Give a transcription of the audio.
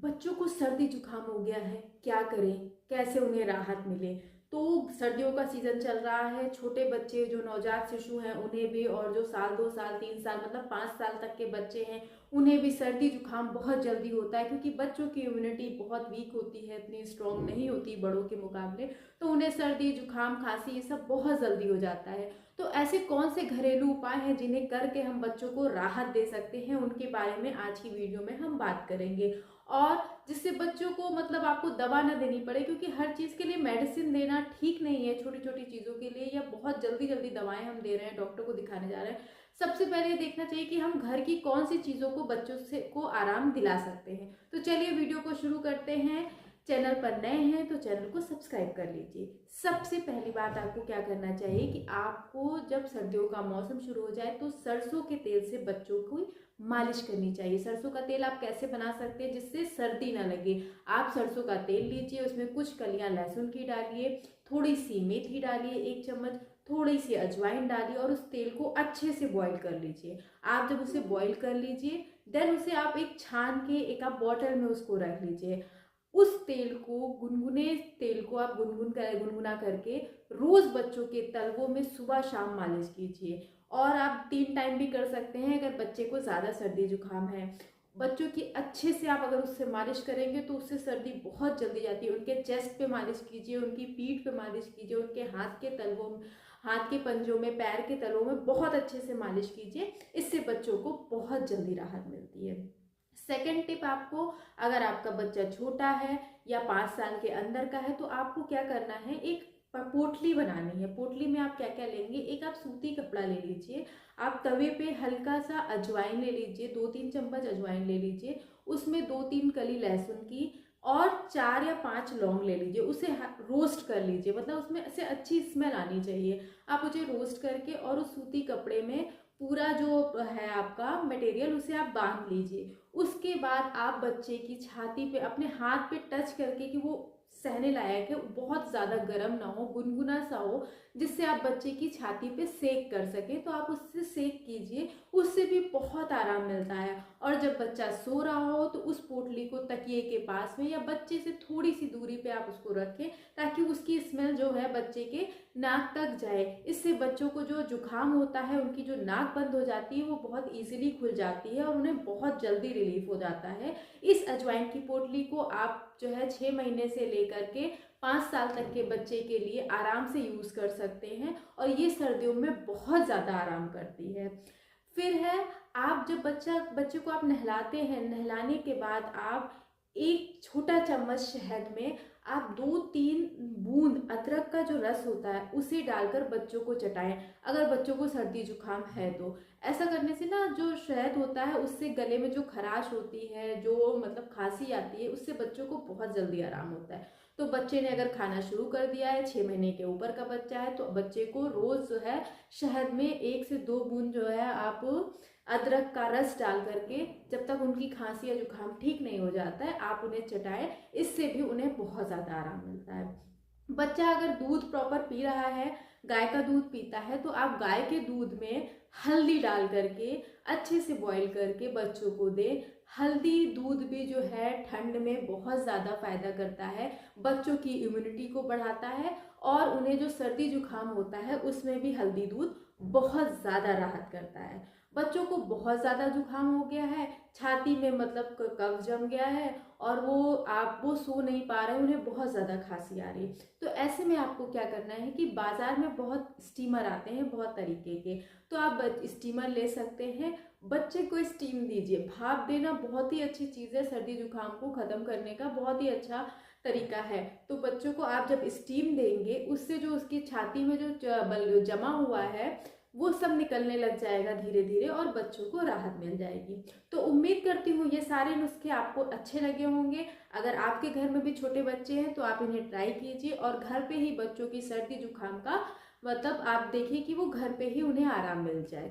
बच्चों को सर्दी जुकाम हो गया है, क्या करें, कैसे उन्हें राहत मिले। तो सर्दियों का सीजन चल रहा है, छोटे बच्चे जो नवजात शिशु हैं उन्हें भी, और जो साल 2 साल 3 साल मतलब 5 साल तक के बच्चे हैं उन्हें भी सर्दी जुकाम बहुत जल्दी होता है, क्योंकि बच्चों की इम्यूनिटी बहुत वीक होती है, इतनी स्ट्रॉन्ग नहीं होती बड़ों के मुकाबले। तो उन्हें सर्दी जुकाम खांसी ये सब बहुत जल्दी हो जाता है। तो ऐसे कौन से घरेलू उपाय हैं जिन्हें करके हम बच्चों को राहत दे सकते हैं, उनके बारे में आज की वीडियो में हम बात करेंगे। और जिससे बच्चों को मतलब आपको दवा ना देनी पड़े, क्योंकि हर चीज़ के लिए मेडिसिन देना ठीक नहीं है। छोटी छोटी चीज़ों के लिए या बहुत जल्दी जल्दी दवाएं हम दे रहे हैं, डॉक्टर को दिखाने जा रहे हैं, सबसे पहले ये देखना चाहिए कि हम घर की कौन सी चीज़ों को बच्चों से को आराम दिला सकते हैं। तो चलिए वीडियो को शुरू करते हैं। चैनल पर नए हैं तो चैनल को सब्सक्राइब कर लीजिए। सबसे पहली बात आपको क्या करना चाहिए कि आपको जब सर्दियों का मौसम शुरू हो जाए तो सरसों के तेल से बच्चों को मालिश करनी चाहिए। सरसों का तेल आप कैसे बना सकते हैं जिससे सर्दी ना लगे। आप सरसों का तेल लीजिए, उसमें कुछ कलियां लहसुन की डालिए, थोड़ी सी मेथी डालिए 1 चम्मच, थोड़ी सी अजवाइन डालिए और उस तेल को अच्छे से बॉईल कर लीजिए। आप जब उसे बॉईल कर लीजिए देन उसे आप एक छान के एक आप बॉटल में उसको रख लीजिए। उस तेल को गुनगुने तेल को आप गुनगुना करके रोज बच्चों के तलवों में सुबह शाम मालिश कीजिए। और आप 3 टाइम भी कर सकते हैं अगर बच्चे को ज़्यादा सर्दी जुकाम है। बच्चों की अच्छे से आप अगर उससे मालिश करेंगे तो उससे सर्दी बहुत जल्दी जाती है। उनके चेस्ट पे मालिश कीजिए, उनकी पीठ पे मालिश कीजिए, उनके हाथ के तलवों में, हाथ के पंजों में, पैर के तलवों में बहुत अच्छे से मालिश कीजिए। इससे बच्चों को बहुत जल्दी राहत मिलती है। सेकेंड टिप आपको, अगर आपका बच्चा छोटा है या 5 साल के अंदर का है तो आपको क्या करना है, एक पोटली बनानी है। पोटली में आप क्या क्या लेंगे, एक आप सूती कपड़ा ले लीजिए, आप तवे पे हल्का सा अजवाइन ले लीजिए, 2-3 चम्मच अजवाइन ले लीजिए, उसमें 2-3 कली लहसुन की और 4 या 5 लौंग ले लीजिए। उसे रोस्ट कर लीजिए, मतलब उसमें से अच्छी स्मेल आनी चाहिए। आप उसे रोस्ट करके और उस सूती कपड़े में पूरा जो है आपका मटेरियल उसे आप बांध लीजिए। उसके बाद आप बच्चे की छाती पे अपने हाथ पे टच करके कि वो सहने लायक है, बहुत ज़्यादा गर्म ना हो, गुनगुना सा हो, जिससे आप बच्चे की छाती पे सेक कर सकें, तो आप उससे सेक कीजिए। उससे भी बहुत आराम मिलता है। और जब बच्चा सो रहा हो तो उस पोटली को तकिए के पास में या बच्चे से थोड़ी सी दूरी पे आप उसको रखें, ताकि उसकी स्मेल जो है बच्चे के नाक तक जाए। इससे बच्चों को जो जुकाम होता है, उनकी जो नाक बंद हो जाती है वो बहुत इजीली खुल जाती है और उन्हें बहुत जल्दी रिलीफ हो जाता है। इस अजवाइन की पोटली को आप जो है 6 महीने से लेकर के 5 साल तक के बच्चे के लिए आराम से यूज़ कर सकते हैं और ये सर्दियों में बहुत ज़्यादा आराम करती है। फिर है, आप जब बच्चे को आप नहलाते हैं, नहलाने के बाद आप 1 छोटा चम्मच शहद में आप 2-3 बूंद अदरक का जो रस होता है उसे डालकर बच्चों को चटाएं, अगर बच्चों को सर्दी जुकाम है तो। ऐसा करने से ना जो शहद होता है उससे गले में जो खराश होती है, जो मतलब खांसी आती है, उससे बच्चों को बहुत जल्दी आराम होता है। तो बच्चे ने अगर खाना शुरू कर दिया है, 6 महीने के ऊपर का बच्चा है, तो बच्चे को रोज़ जो है शहद में 1 से 2 बूंद जो है आप अदरक का रस डाल करके, जब तक उनकी खांसी या जुकाम ठीक नहीं हो जाता है, आप उन्हें चटाएं। इससे भी उन्हें बहुत ज़्यादा आराम मिलता है। बच्चा अगर दूध प्रॉपर पी रहा है, गाय का दूध पीता है, तो आप गाय के दूध में हल्दी डाल करके अच्छे से बॉईल करके बच्चों को दें। हल्दी दूध भी जो है ठंड में बहुत ज़्यादा फायदा करता है, बच्चों की इम्यूनिटी को बढ़ाता है और उन्हें जो सर्दी जुकाम होता है उसमें भी हल्दी दूध बहुत ज़्यादा राहत करता है। बच्चों को बहुत ज़्यादा जुकाम हो गया है, छाती में मतलब कफ जम गया है और वो सो नहीं पा रहे, उन्हें बहुत ज़्यादा खांसी आ रही है, तो ऐसे में आपको क्या करना है कि बाज़ार में बहुत स्टीमर आते हैं बहुत तरीके के, तो आप स्टीमर ले सकते हैं। बच्चे को स्टीम दीजिए। भाप देना बहुत ही अच्छी चीज़ है, सर्दी जुकाम को ख़त्म करने का बहुत ही अच्छा तरीका है। तो बच्चों को आप जब स्टीम देंगे उससे जो उसकी छाती में जो जमा हुआ है वो सब निकलने लग जाएगा धीरे धीरे और बच्चों को राहत मिल जाएगी। तो उम्मीद करती हूँ ये सारे नुस्खे आपको अच्छे लगे होंगे। अगर आपके घर में भी छोटे बच्चे हैं तो आप इन्हें ट्राई कीजिए और घर पे ही बच्चों की सर्दी जुकाम का मतलब आप देखिए कि वो घर पे ही उन्हें आराम मिल जाए।